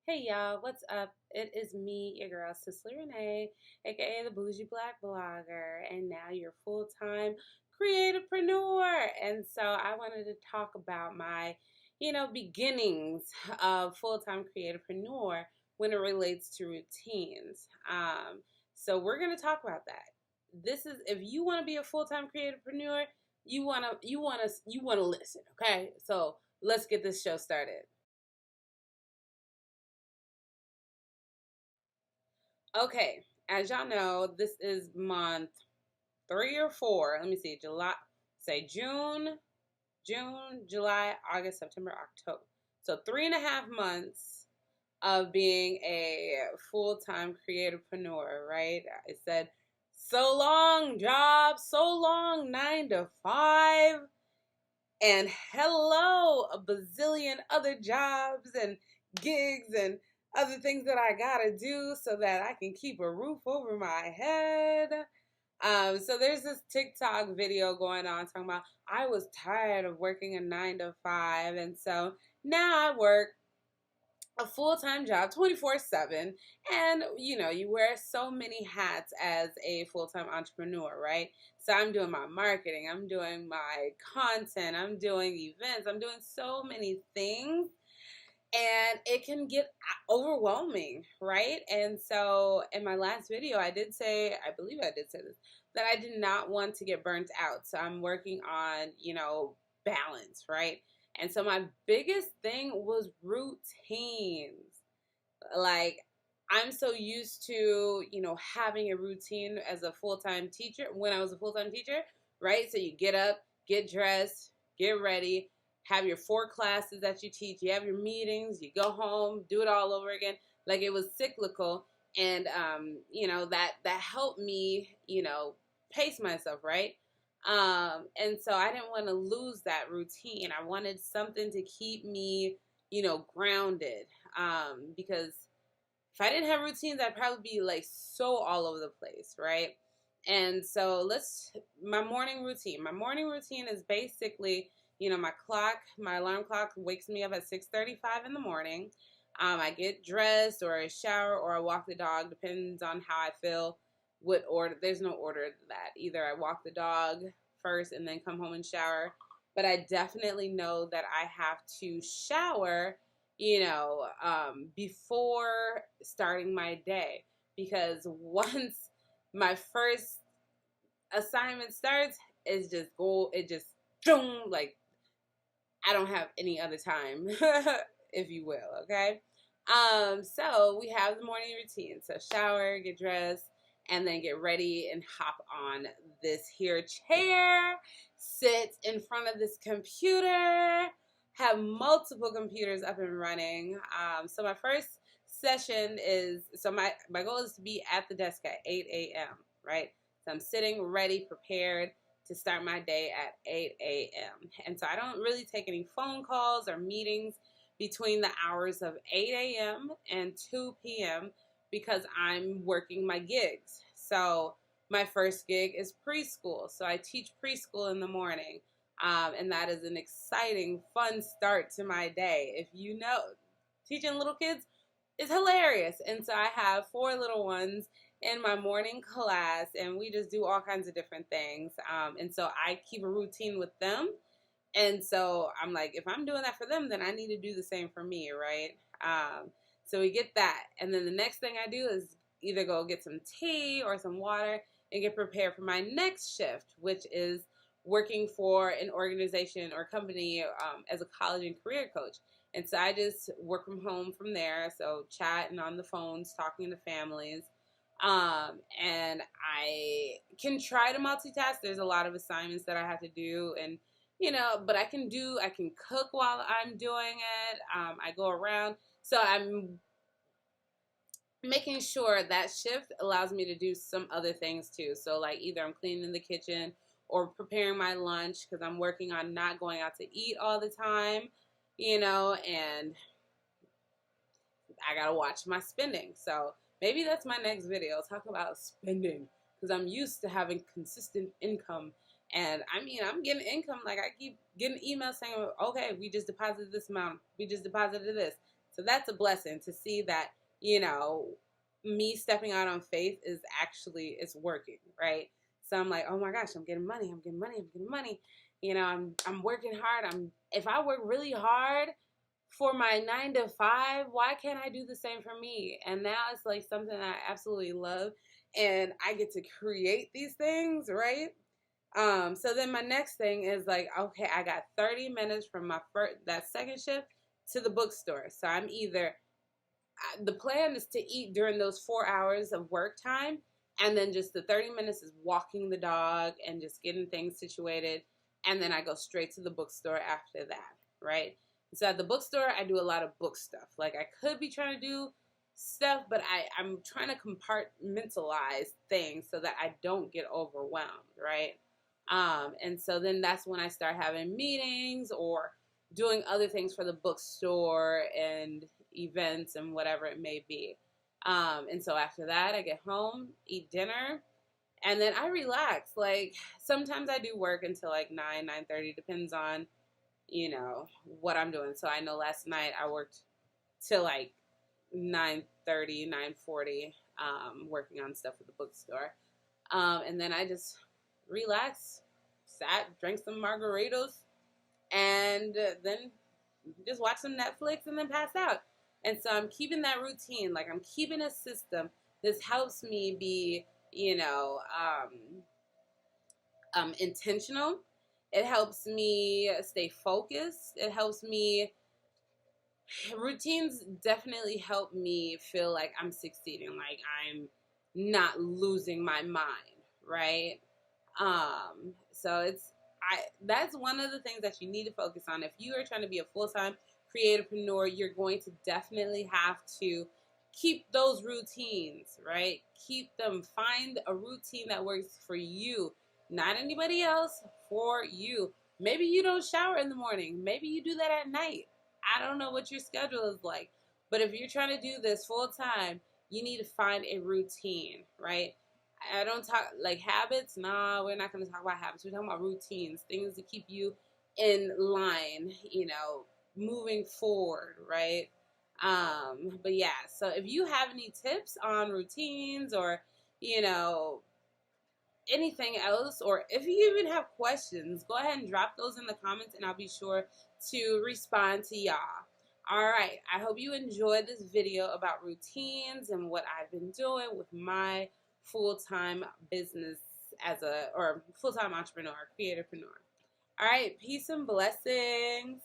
Hey y'all, what's up? It is me, your girl, Cicely Renee, aka the Bougie Black Blogger, and now your full-time creativepreneur. And so I wanted to talk about my, beginnings of full-time creativepreneur when it relates to routines. So we're gonna talk about that. This is if you want to be a full-time creativepreneur, you wanna listen, okay? So let's get this show started. Okay, as y'all know, this is month 3 or 4. Let me see, say June, July, August, September, October. So 3.5 months of being a full-time creativepreneur, right? It said, so long, job, so long, 9 to 5, and hello, a bazillion other jobs and gigs and other things that I gotta do so that I can keep a roof over my head. So there's this TikTok video going on talking about I was tired of working a 9 to 5, and so now I work a full-time job 24/7. And you wear so many hats as a full-time entrepreneur, right? So I'm doing my marketing, I'm doing my content, I'm doing events, I'm doing so many things, and it can get overwhelming, right? And so in my last video, I believe I did say this, that I did not want to get burnt out. So I'm working on, balance, right? And so my biggest thing was routines. Like, I'm so used to, having a routine as a full-time teacher when I was a full-time teacher, right? So you get up, get dressed, get ready, have your 4 classes that you teach, you have your meetings, you go home, do it all over again. Like, it was cyclical. And that helped me, pace myself, right? And so I didn't want to lose that routine. I wanted something to keep me, grounded. Because if I didn't have routines, I'd probably be like so all over the place, right? And so my morning routine. My morning routine is basically, my alarm clock wakes me up at 6:35 in the morning. I get dressed or I shower or I walk the dog, depends on how I feel. What order? There's no order to that. Either I walk the dog first and then come home and shower. But I definitely know that I have to shower before starting my day. Because once my first assignment starts, it just, boom, like I don't have any other time, if you will, okay? So we have the morning routine. So shower, get dressed, and then get ready and hop on this here chair, sit in front of this computer, have multiple computers up and running. So my first session my goal is to be at the desk at 8 a.m., right? So I'm sitting ready, prepared to start my day at 8 a.m. And so I don't really take any phone calls or meetings between the hours of 8 a.m. and 2 p.m. because I'm working my gigs. So my first gig is preschool. So I teach preschool in the morning. And that is an exciting, fun start to my day. If you know, teaching little kids is hilarious. And so I have 4 little ones in my morning class, and we just do all kinds of different things. And so I keep a routine with them. And so I'm like, if I'm doing that for them, then I need to do the same for me, right? So we get that. And then the next thing I do is either go get some tea or some water and get prepared for my next shift, which is working for an organization or company as a college and career coach. And so I just work from home from there. So chatting on the phones, talking to families. And I can try to multitask. There's a lot of assignments that I have to do, and but I can cook while I'm doing it. I go around. So I'm making sure that shift allows me to do some other things too. So like either I'm cleaning the kitchen or preparing my lunch because I'm working on not going out to eat all the time, and I gotta watch my spending. So maybe that's my next video. Talk about spending because I'm used to having consistent income. And I mean, I'm getting income. Like I keep getting emails saying, okay, we just deposited this amount. We just deposited this. So that's a blessing to see that, you know, me stepping out on faith is actually, it's working, right? So I'm like, oh my gosh, I'm getting money, I'm getting money, I'm getting money. You know, I'm working hard. If I work really hard for my 9 to 5, why can't I do the same for me? And now it's like something I absolutely love, and I get to create these things, right? So then my next thing is like, okay, I got 30 minutes from that second shift to the bookstore. So I'm either, the plan is to eat during those 4 hours of work time, and then just the 30 minutes is walking the dog and just getting things situated, and then I go straight to the bookstore after that, right? So at the bookstore, I do a lot of book stuff. Like, I could be trying to do stuff, but I'm trying to compartmentalize things so that I don't get overwhelmed, right? And so then that's when I start having meetings or doing other things for the bookstore and events and whatever it may be. And so after that, I get home, eat dinner, and then I relax. Like, sometimes I do work until like 9:30, depends on, you know, what I'm doing. So I know last night I worked till like 9:30, 9:40, working on stuff at the bookstore. And then I just relaxed, sat, drank some margaritas, and then just watch some Netflix and then pass out. And so I'm keeping that routine. Like, I'm keeping a system. This helps me be, you know, intentional. It helps me stay focused. It helps me, routines definitely help me feel like I'm succeeding, like I'm not losing my mind, right? So that's one of the things that you need to focus on. If you are trying to be a full-time creativepreneur, you're going to definitely have to keep those routines, right? Keep them. Find a routine that works for you, not anybody else, for you. Maybe you don't shower in the morning. Maybe you do that at night. I don't know what your schedule is like. But if you're trying to do this full time, you need to find a routine, right? I don't talk like habits. Nah, we're not going to talk about habits. We're talking about routines, things to keep you in line, you know, moving forward, right? But yeah, so if you have any tips on routines, or, you know, anything else, or if you even have questions, go ahead and drop those in the comments, and I'll be sure to respond to y'all. All right, I hope you enjoyed this video about routines and what I've been doing with my full-time business or full-time entrepreneur, creatorpreneur. All right, peace and blessings.